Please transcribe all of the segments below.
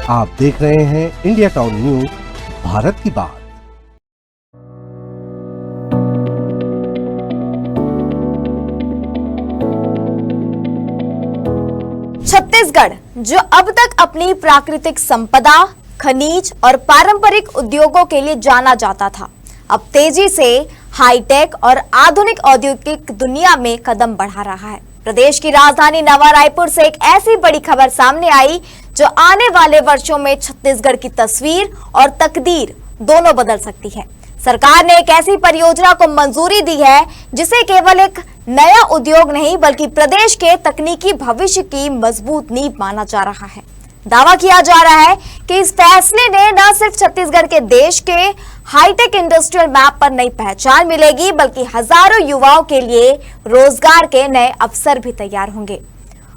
आप देख रहे हैं इंडिया टाउन न्यूज, भारत की बात। छत्तीसगढ़, जो अब तक अपनी प्राकृतिक संपदा, खनिज और पारंपरिक उद्योगों के लिए जाना जाता था, अब तेजी से हाईटेक और आधुनिक औद्योगिक दुनिया में कदम बढ़ा रहा है। प्रदेश की राजधानी नवा रायपुर से एक ऐसी बड़ी खबर सामने आई जो आने वाले वर्षों में छत्तीसगढ़ की तस्वीर और तकदीर दोनों बदल सकती है। सरकार ने एक ऐसी परियोजना को मंजूरी दी है जिसे केवल एक नया उद्योग नहीं बल्कि प्रदेश के तकनीकी भविष्य की मजबूत नींव माना जा रहा है। दावा किया जा रहा है कि इस फैसले ने न सिर्फ छत्तीसगढ़ के देश के हाईटेक इंडस्ट्रियल मैप पर नई पहचान मिलेगी बल्कि हजारों युवाओं के लिए रोजगार के नए अवसर भी तैयार होंगे।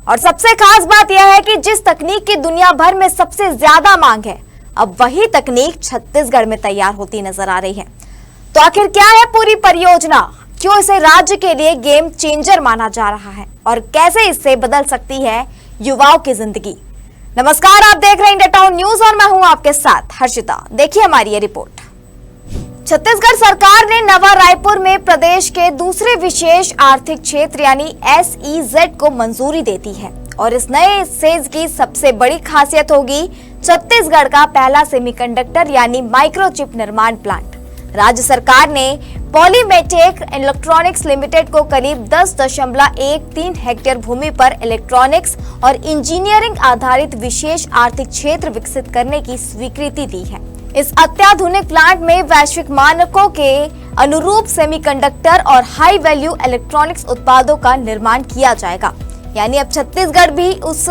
और सबसे खास बात यह है कि जिस तकनीक की दुनिया भर में सबसे ज्यादा मांग है, अब वही तकनीक छत्तीसगढ़ में तैयार होती नजर आ रही है। तो आखिर क्या है पूरी परियोजना, क्यों इसे राज्य के लिए गेम चेंजर माना जा रहा है और कैसे इससे बदल सकती है युवाओं की जिंदगी। नमस्कार, आप देख रहे हैं इंडिया टाउन न्यूज और मैं हूं आपके साथ हर्षिता। देखिए हमारी ये रिपोर्ट। छत्तीसगढ़ सरकार ने नवा रायपुर में प्रदेश के दूसरे विशेष आर्थिक क्षेत्र यानी SEZ को मंजूरी दे दी है और इस नए सेज की सबसे बड़ी खासियत होगी छत्तीसगढ़ का पहला सेमीकंडक्टर यानी माइक्रोचिप निर्माण प्लांट। राज्य सरकार ने पॉलीमेटेक इलेक्ट्रॉनिक्स लिमिटेड को करीब 10.13 हेक्टेयर भूमि पर इलेक्ट्रॉनिक्स और इंजीनियरिंग आधारित विशेष आर्थिक क्षेत्र विकसित करने की स्वीकृति दी है। इस अत्याधुनिक प्लांट में वैश्विक मानकों के अनुरूप सेमीकंडक्टर और हाई वैल्यू इलेक्ट्रॉनिक्स उत्पादों का निर्माण किया जाएगा। यानी अब छत्तीसगढ़ भी उस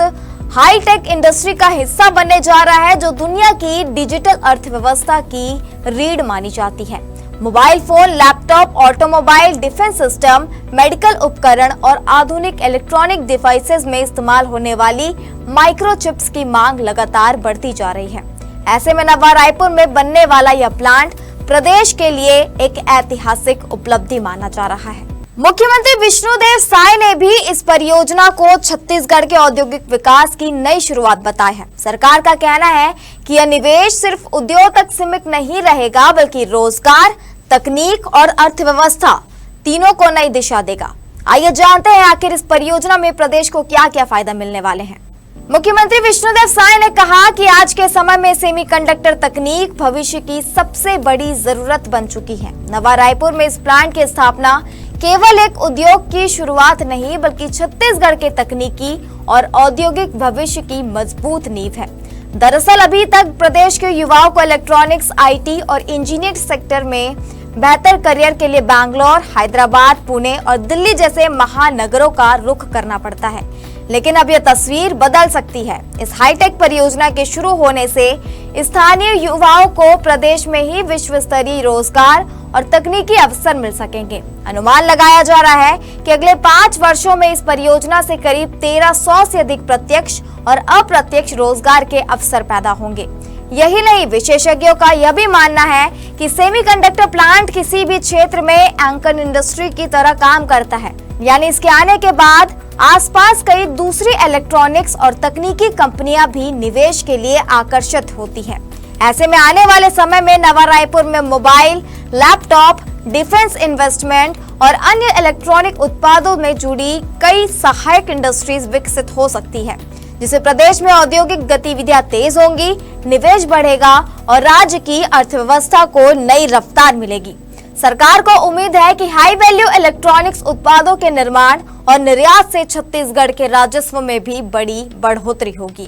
हाईटेक इंडस्ट्री का हिस्सा बनने जा रहा है जो दुनिया की डिजिटल अर्थव्यवस्था की रीढ़ मानी जाती है। Mobile phone, laptop, automobile, defence system, medical उपकरण और आधुनिक इलेक्ट्रॉनिक डिवाइसेस में इस्तेमाल होने वाली माइक्रोचिप्स की मांग लगातार बढ़ती जा रही है। ऐसे में नवा रायपुर में बनने वाला यह प्लांट प्रदेश के लिए एक ऐतिहासिक उपलब्धि माना जा रहा है। मुख्यमंत्री विष्णुदेव साय ने भी इस परियोजना को छत्तीसगढ़ के औद्योगिक विकास की नई शुरुआत बताया है। सरकार का कहना है कि यह निवेश सिर्फ उद्योग तक सीमित नहीं रहेगा बल्कि रोजगार, तकनीक और अर्थव्यवस्था तीनों को नई दिशा देगा। आइए जानते हैं आखिर इस परियोजना में प्रदेश को क्या क्या फायदा मिलने वाले हैं। मुख्यमंत्री विष्णुदेव साय ने कहा कि आज के समय में सेमीकंडक्टर तकनीक भविष्य की सबसे बड़ी जरूरत बन चुकी है। नवा रायपुर में इस प्लांट की स्थापना केवल एक उद्योग की शुरुआत नहीं बल्कि छत्तीसगढ़ के तकनीकी और औद्योगिक भविष्य की मजबूत नींव है। दरअसल अभी तक प्रदेश के युवाओं को इलेक्ट्रॉनिक्स, IT और इंजीनियरिंग सेक्टर में बेहतर करियर के लिए बैंगलोर, हैदराबाद, पुणे और दिल्ली जैसे महानगरों का रुख करना पड़ता है। लेकिन अब यह तस्वीर बदल सकती है। इस हाईटेक परियोजना के शुरू होने से स्थानीय युवाओं को प्रदेश में ही विश्व स्तरीय रोजगार और तकनीकी अवसर मिल सकेंगे। अनुमान लगाया जा रहा है कि अगले 5 वर्षों में इस परियोजना से करीब 1300 से अधिक प्रत्यक्ष और अप्रत्यक्ष रोजगार के अवसर पैदा होंगे। यही नहीं, विशेषज्ञों का यह भी मानना है कि सेमीकंडक्टर प्लांट किसी भी क्षेत्र में एंकर इंडस्ट्री की तरह काम करता है। यानी इसके आने के बाद आसपास कई दूसरी इलेक्ट्रॉनिक्स और तकनीकी कंपनियां भी निवेश के लिए आकर्षित होती हैं। ऐसे में आने वाले समय में नवा रायपुर में मोबाइल, लैपटॉप, डिफेंस इन्वेस्टमेंट और अन्य इलेक्ट्रॉनिक उत्पादों में जुड़ी कई सहायक इंडस्ट्रीज विकसित हो सकती है, जिससे प्रदेश में औद्योगिक गतिविधियां तेज होंगी, निवेश बढ़ेगा और राज्य की अर्थव्यवस्था को नई रफ्तार मिलेगी। सरकार को उम्मीद है कि हाई वैल्यू इलेक्ट्रॉनिक्स उत्पादों के निर्माण और निर्यात से छत्तीसगढ़ के राजस्व में भी बड़ी बढ़ोतरी होगी।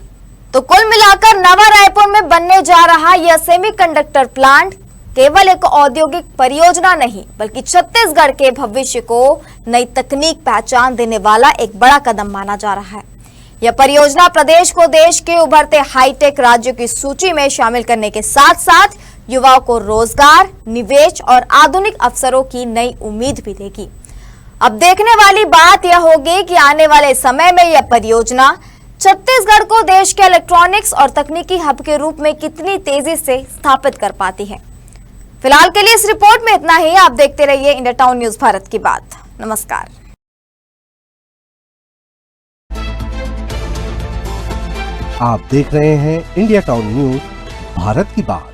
तो कुल मिलाकर नवा रायपुर में बनने जा रहा यह सेमीकंडक्टर प्लांट केवल एक औद्योगिक परियोजना नहीं बल्कि छत्तीसगढ़ के भविष्य को नई तकनीक पहचान देने वाला एक बड़ा कदम माना जा रहा है। यह परियोजना प्रदेश को देश के उभरते हाईटेक राज्यों की सूची में शामिल करने के साथ साथ युवाओं को रोजगार, निवेश और आधुनिक अवसरों की नई उम्मीद भी देगी। अब देखने वाली बात यह होगी कि आने वाले समय में यह परियोजना छत्तीसगढ़ को देश के इलेक्ट्रॉनिक्स और तकनीकी हब के रूप में कितनी तेजी से स्थापित कर पाती है। फिलहाल के लिए इस रिपोर्ट में इतना ही। आप देखते रहिए इंडिया टाउन न्यूज, भारत की बात। नमस्कार। आप देख रहे हैं इंडिया टाउन न्यूज, भारत की बात।